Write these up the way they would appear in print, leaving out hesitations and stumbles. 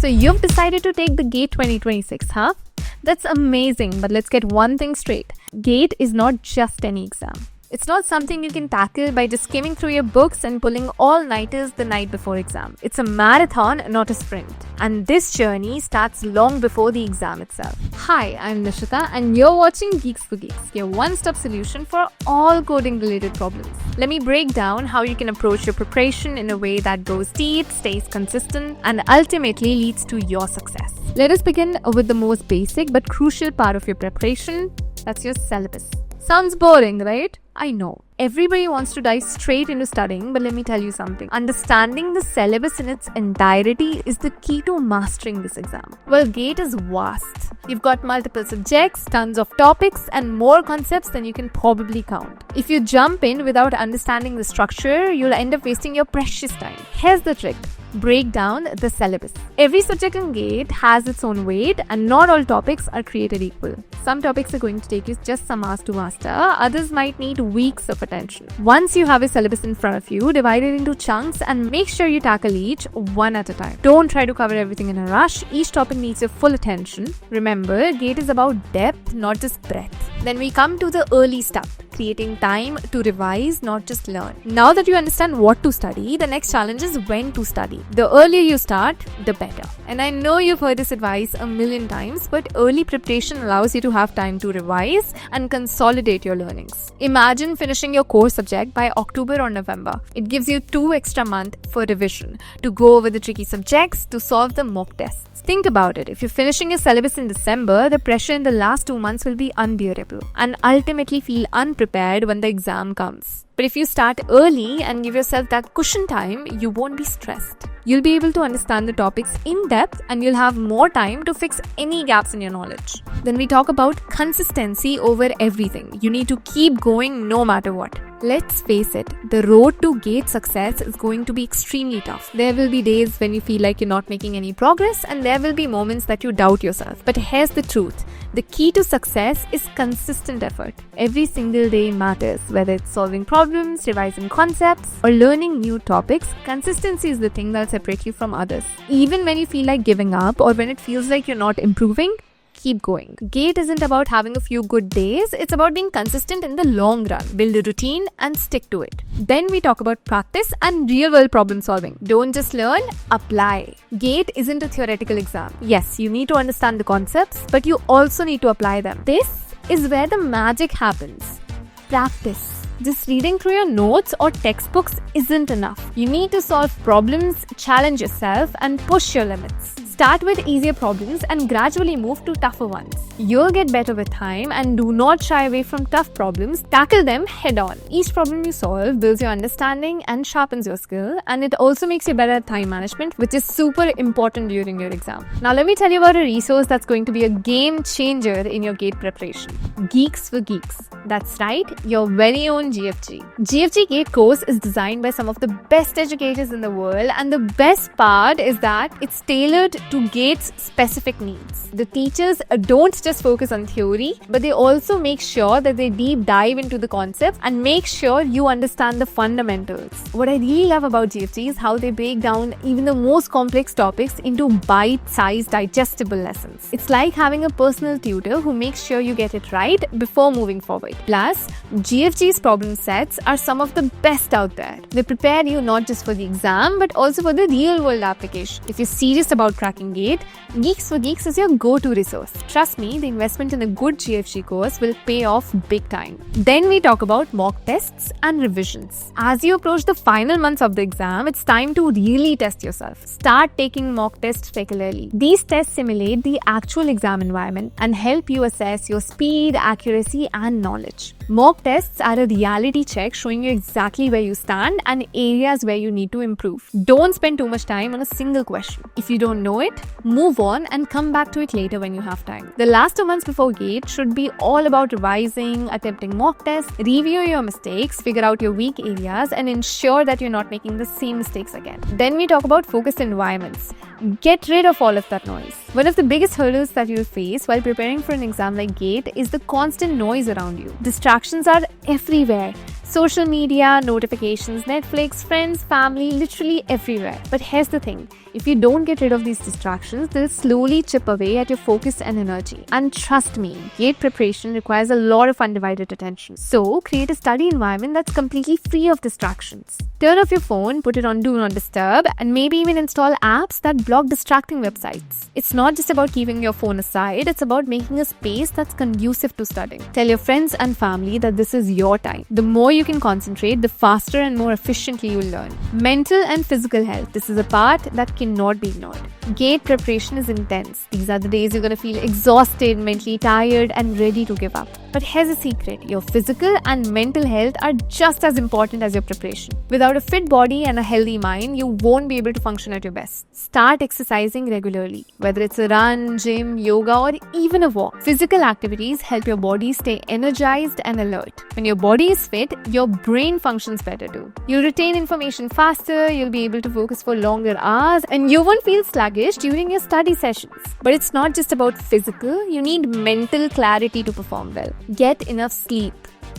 So you've decided to take the GATE 2026, huh? That's amazing, but let's get one thing straight. GATE is not just any exam. It's not something you can tackle by just skimming through your books and pulling all-nighters the night before exam. It's a marathon, not a sprint. And this journey starts long before the exam itself. Hi, I'm Nishita and you're watching Geeks for Geeks, your one-stop solution for all coding-related problems. Let me break down how you can approach your preparation in a way that goes deep, stays consistent, and ultimately leads to your success. Let us begin with the most basic but crucial part of your preparation. That's your syllabus. Sounds boring, right? I know. Everybody wants to dive straight into studying, but let me tell you something. Understanding the syllabus in its entirety is the key to mastering this exam. Well, GATE is vast. You've got multiple subjects, tons of topics, and more concepts than you can probably count. If you jump in without understanding the structure, you'll end up wasting your precious time. Here's the trick. Break down the syllabus. Every subject in GATE has its own weight and not all topics are created equal. Some topics are going to take you just some hours to master, others might need weeks of attention. Once you have a syllabus in front of you, divide it into chunks and make sure you tackle each one at a time. Don't try to cover everything in a rush. Each topic needs your full attention. Remember, GATE is about depth, not just breadth. Then we come to the early stuff. Creating time to revise, not just learn. Now that you understand what to study, the next challenge is when to study. The earlier you start, the better. And I know you've heard this advice a million times, but early preparation allows you to have time to revise and consolidate your learnings. Imagine finishing your core subject by October or November. It gives you 2 extra months for revision, to go over the tricky subjects, to solve the mock tests. Think about it. If you're finishing your syllabus in December, the pressure in the last 2 months will be unbearable and ultimately feel unprepared when the exam comes. But if you start early and give yourself that cushion time, you won't be stressed. You'll be able to understand the topics in depth and you'll have more time to fix any gaps in your knowledge. Then we talk about consistency over everything. You need to keep going no matter what. Let's face it, the road to GATE success is going to be extremely tough. There will be days when you feel like you're not making any progress and there will be moments that you doubt yourself. But here's the truth. The key to success is consistent effort. Every single day matters. Whether it's solving problems, revising concepts, or learning new topics, consistency is the thing that'll separate you from others. Even when you feel like giving up or when it feels like you're not improving, keep going. GATE isn't about having a few good days, it's about being consistent in the long run. Build a routine and stick to it. Then we talk about practice and real-world problem solving. Don't just learn, apply. GATE isn't a theoretical exam. Yes, you need to understand the concepts, but you also need to apply them. This is where the magic happens. Practice. Just reading through your notes or textbooks isn't enough. You need to solve problems, challenge yourself, and push your limits. Start with easier problems and gradually move to tougher ones. You'll get better with time and do not shy away from tough problems. Tackle them head on. Each problem you solve builds your understanding and sharpens your skill, and it also makes you better at time management, which is super important during your exam. Now let me tell you about a resource that's going to be a game changer in your GATE preparation. Geeks for Geeks. That's right, your very own GFG. GFG GATE course is designed by some of the best educators in the world, and the best part is that it's tailored to GATE's specific needs. The teachers don't just focus on theory, but they also make sure that they deep dive into the concepts and make sure you understand the fundamentals. What I really love about GFG is how they break down even the most complex topics into bite-sized, digestible lessons. It's like having a personal tutor who makes sure you get it right before moving forward. Plus, GFG's problem sets are some of the best out there. They prepare you not just for the exam, but also for the real-world application. If you're serious about cracking GATE, Geeks for Geeks is your go-to resource. Trust me, the investment in a good GFG course will pay off big time. Then we talk about mock tests and revisions. As you approach the final months of the exam, it's time to really test yourself. Start taking mock tests regularly. These tests simulate the actual exam environment and help you assess your speed, accuracy, and knowledge. Mock tests are a reality check showing you exactly where you stand and areas where you need to improve. Don't spend too much time on a single question. If you don't know it, move on and come back to it later when you have time. The last 2 months before GATE should be all about revising, attempting mock tests, review your mistakes, figure out your weak areas, and ensure that you're not making the same mistakes again. Then we talk about focused environments. Get rid of all of that noise. One of the biggest hurdles that you'll face while preparing for an exam like GATE is the constant noise around you. Distractions are everywhere. Social media, notifications, Netflix, friends, family, literally everywhere. But here's the thing. If you don't get rid of these distractions, they'll slowly chip away at your focus and energy. And trust me, GATE preparation requires a lot of undivided attention. So, create a study environment that's completely free of distractions. Turn off your phone, put it on Do Not Disturb, and maybe even install apps that block distracting websites. It's not just about keeping your phone aside, it's about making a space that's conducive to studying. Tell your friends and family that this is your time. The more you can concentrate, the faster and more efficiently you'll learn. Mental and physical health. This is a part that cannot be ignored. GATE preparation is intense. These are the days you're going to feel exhausted, mentally tired, and ready to give up. But here's a secret. Your physical and mental health are just as important as your preparation. Without a fit body and a healthy mind, you won't be able to function at your best. Start exercising regularly, whether it's a run, gym, yoga, or even a walk. Physical activities help your body stay energized and alert. When your body is fit, your brain functions better too. You'll retain information faster, you'll be able to focus for longer hours, and you won't feel sluggish during your study sessions. But it's not just about physical, you need mental clarity to perform well. Get enough sleep.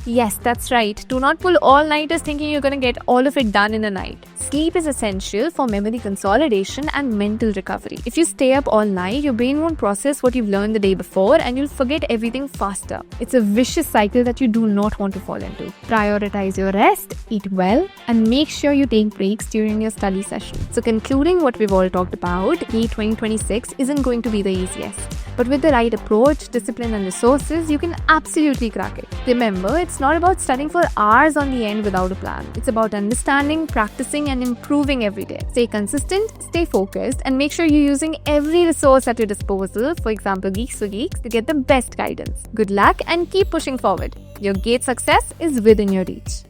Yes, that's right. Do not pull all-nighters thinking you're going to get all of it done in a night. Sleep is essential for memory consolidation and mental recovery. If you stay up all night, your brain won't process what you've learned the day before and you'll forget everything faster. It's a vicious cycle that you do not want to fall into. Prioritize your rest, eat well, and make sure you take breaks during your study session. So concluding what we've all talked about, GATE 2026 isn't going to be the easiest. But with the right approach, discipline, and resources, you can absolutely crack it. Remember, it's not about studying for hours on the end without a plan. It's about understanding, practicing, and improving every day. Stay consistent, stay focused, and make sure you're using every resource at your disposal, for example, Geeks for Geeks, to get the best guidance. Good luck and keep pushing forward. Your GATE success is within your reach.